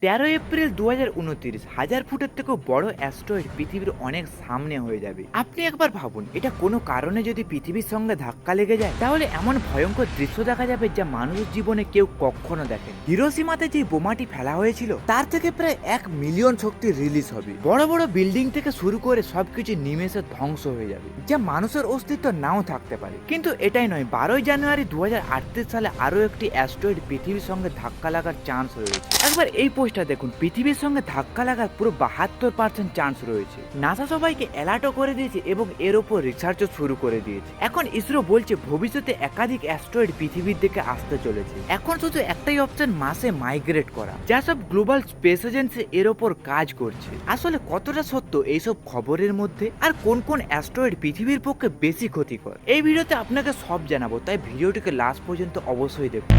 13 April 2029 হাজার ফুটের থেকেও বড় অ্যাস্ট্রয়েড পৃথিবীর অনেক সামনে হয়ে যাবে। আপনি একবার ভাবুন, এটা কোনো কারণে যদি পৃথিবীর সঙ্গে ধাক্কা লেগে যায় তাহলে এমন ভয়ঙ্কর দৃশ্য দেখা যাবে যা মানুষের জীবনে কেউ কখনো দেখেনি। হিরোশিমাতে যে বোমাটি ফেলা হয়েছিল তার থেকে প্রায় 1 মিলিয়ন শক্তি রিলিজ হবে। বড় বড় বিল্ডিং থেকে শুরু করে সবকিছু নিমেষে ধ্বংস হয়ে যাবে, যা মানুষের অস্তিত্ব নাও থাকতে পারে। কিন্তু এটাই নয়, 12 জানুয়ারি 2038 সালে আরো একটি অ্যাস্ট্রয়েড পৃথিবীর সঙ্গে ধাক্কা লাগার চান্স রয়েছে। একবার এই পোস্টটা দেখুন, পৃথিবীর সঙ্গে ধাক্কা লাগার পুরো 72% চান্স রয়েছে। নাসা সবাইকে অ্যালার্টও করে দিয়েছে এবং এর উপর রিসার্চও শুরু করে দিয়েছে। এখন ইসরো বলছে ভবিষ্যতে একাধিক অ্যাস্ট্রয়েড পৃথিবীর দিকে আসতে চলেছে। এখন শুধু একটাই অপশন, মাসে মাইগ্রেট করা, যা সব গ্লোবাল স্পেস এজেন্সি এর উপর কাজ করছে। আসলে কতটা সত্য এইসব খবরের মধ্যে, আর কোন কোন অ্যাস্ট্রয়েড পৃথিবীর পক্ষে বেশি ক্ষতিকর, এই ভিডিওতে আপনাকে সব জানাবো, তাই ভিডিওটিকে লাস্ট পর্যন্ত অবশ্যই দেখুন।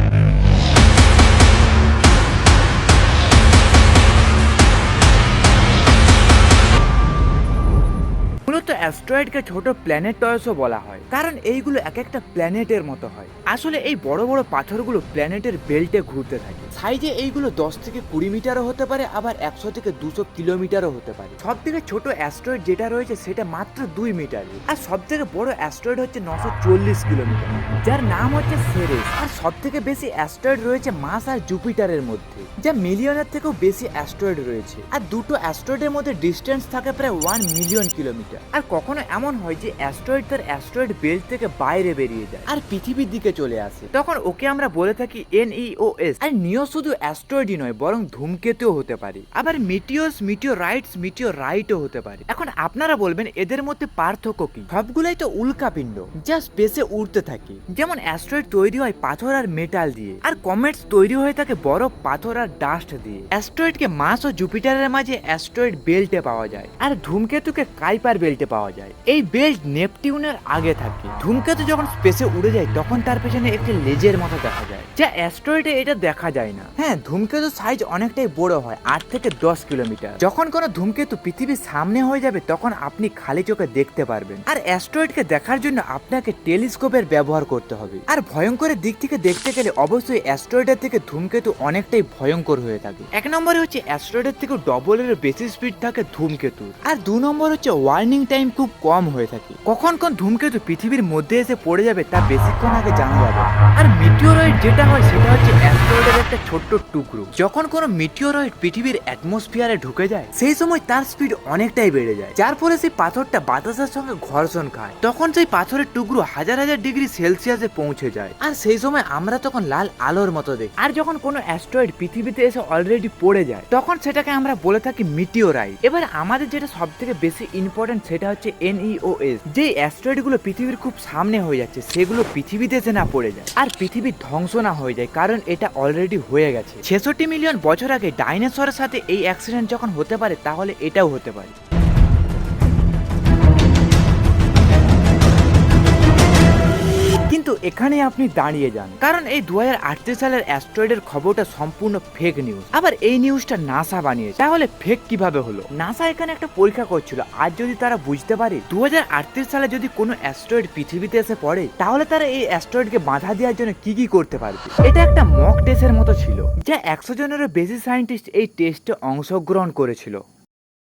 মূলত অ্যাস্ট্রয়েডকে ছোট প্ল্যানেট টয়েসও বলা হয়, কারণ এইগুলো এক একটা প্ল্যানেটের মতো হয়। আসলে এই বড় বড় পাথরগুলো প্ল্যানেটের বেল্টে ঘুরতে থাকে। সাইজে এইগুলো 10 থেকে 20 মিটারও হতে পারে, আবার 100 থেকে 200 কিলোমিটারও হতে পারে। সব থেকে ছোট অ্যাস্ট্রয়েড যেটা রয়েছে সেটা মাত্র 2 মিটার, আর সব থেকে বড় অ্যাস্ট্রয়েড হচ্ছে 940 কিলোমিটার, যার নাম হচ্ছে সেরেস। আর সব থেকে বেশি অ্যাস্ট্রয়েড রয়েছে মার্স আর জুপিটারের মধ্যে, যা মিলিয়নের থেকেও বেশি অ্যাস্ট্রয়েড রয়েছে। আর দুটো অ্যাস্ট্রয়েডের মধ্যে ডিস্টেন্স থাকে প্রায় 1 মিলিয়ন কিলোমিটার। আর কখনো এমন হয় যে অ্যাস্ট্রয়েড তার অ্যাস্ট্রয়েড বেল্ট থেকে বাইরে বেরিয়ে যায় আর পৃথিবীর দিকে চলে আসে, তখন ওকে আমরা বলে থাকি NEOS। আর নিও শুধু অ্যাস্ট্রয়েডই নয়, বরং ধূমকেতুও হতে পারে, আবার মিটিওস, মিটিওরাইটও হতে পারে। এখন আপনারা বলবেন এদের মধ্যে পার্থক্য কি? সবগুলাই তো উল্কাপিণ্ড যা স্পেসে উড়তে থাকে। যেমন অ্যাস্ট্রয়েড তৈরি হয় পাথর আর মেটাল দিয়ে, আর কমেটস তৈরি হয়ে থাকে বরফ, পাথর আর ডাস্ট দিয়ে। অ্যাস্ট্রয়েডকে মার্স ও জুপিটারের মাঝে অ্যাস্ট্রয়েড বেল্টে পাওয়া যায়, আর ধূমকেতুকে কাইপার বেল্টে পাওয়া যায়। এই বেল্ট নেপটিউনের আগে থাকে। ধূমকেতু যখন স্পেসে উড়ে যায় তখন তার পেছনে একটি লেজের মতো দেখা যায়, যা অ্যাস্ট্রয়েডে এটা দেখা যায় না। হ্যাঁ, ধূমকেতু সাইজ অনেকটাই বড় হয়, 8 থেকে 10 কিলোমিটার। যখন কোনো ধূমকেতু পৃথিবীর সামনে হয়ে যাবে তখন আপনি খালি চোখে দেখতে পারবেন। আর অ্যাস্ট্রয়েডকে দেখার জন্য আপনাকে টেলিস্কোপের ব্যবহার করতে হবে। আর ভয়ঙ্করের দিক থেকে দেখতে গেলে অবশ্যই অ্যাস্ট্রয়েডের থেকে ধূমকেতু অনেকটাই ভয়ঙ্কর হয়ে থাকে। এক নম্বরে হচ্ছে অ্যাস্ট্রয়েডের থেকে ডবলের বেশি স্পিড থাকে ধূমকেতুর, আর 2 নম্বর হচ্ছে ওয়ার্নিং টাইম খুব কম হয়ে থাকে। কখন কোন ধূমকেতু পৃথিবীর মধ্যে এসে পড়ে যাবে তা বেশিক্ষণ আগে জানা যাবে। আর মিটিওরয়েড যেটা হয় সেটা হচ্ছে অ্যাস্ট্রয়েডের একটা ছোট্ট টুকরো। যখন কোনো মিটিওরয়েড পৃথিবীর অ্যাটমসফিয়ারে ঢুকে যায় সেই সময় তার স্পিড অনেকটাই বেড়ে যায়, যার ফলে সেই পাথরটা বাতাসের সঙ্গে ঘর্ষণ খায়। তখন সেই পাথরের টুকরো হাজার হাজার ডিগ্রি সেলসিয়াসে পৌঁছে যায়, আর সেই সময় আমরা তখন লাল আলোর মতো দেখি। আর যখন কোনো অ্যাস্ট্রয়েড পৃথিবীতে এসে অলরেডি পড়ে যায় তখন সেটাকে আমরা বলে থাকি মিটিওরাইট। এবার আমাদের যেটা সব থেকে বেশি ইম্পর্টেন্ট সেটা হচ্ছে NEOS। যে অ্যাস্ট্রয়েড গুলো পৃথিবীর খুব সামনে হয়ে যাচ্ছে সেগুলো পৃথিবীতে এসে না পড়ে যায় আর পৃথিবীর ধ্বংস না হয়ে যায়, কারণ এটা অলরেডি হয়ে গেছে। 66 মিলিয়ন বছর আগে ডাইনোসরের সাথে এই অ্যাক্সিডেন্ট যখন হতে পারে তাহলে এটাও হতে পারে। কিন্তু এখানে আপনি দাঁড়িয়ে যান, কারণ এই 2038 সালের অ্যাস্ট্রয়েডের খবরটা সম্পূর্ণ ফেক নিউজ। আবার এই নিউজটা নাসা বানিয়েছে, তাহলে ফেক কিভাবে হলো? নাসা এখানে একটা পরীক্ষা করছিল, আর যদি তারা বুঝতে পারে 2038 সালে যদি কোনো অ্যাস্ট্রয়েড পৃথিবীতে এসে পড়ে তাহলে তারা এই অ্যাস্ট্রয়েডকে বাধা দেওয়ার জন্য কি কি করতে পারবে। এটা একটা মক টেস্টের মতো ছিল, যা 100 জনেরও বেশি সায়েন্টিস্ট এই টেস্টে অংশগ্রহণ করেছিল।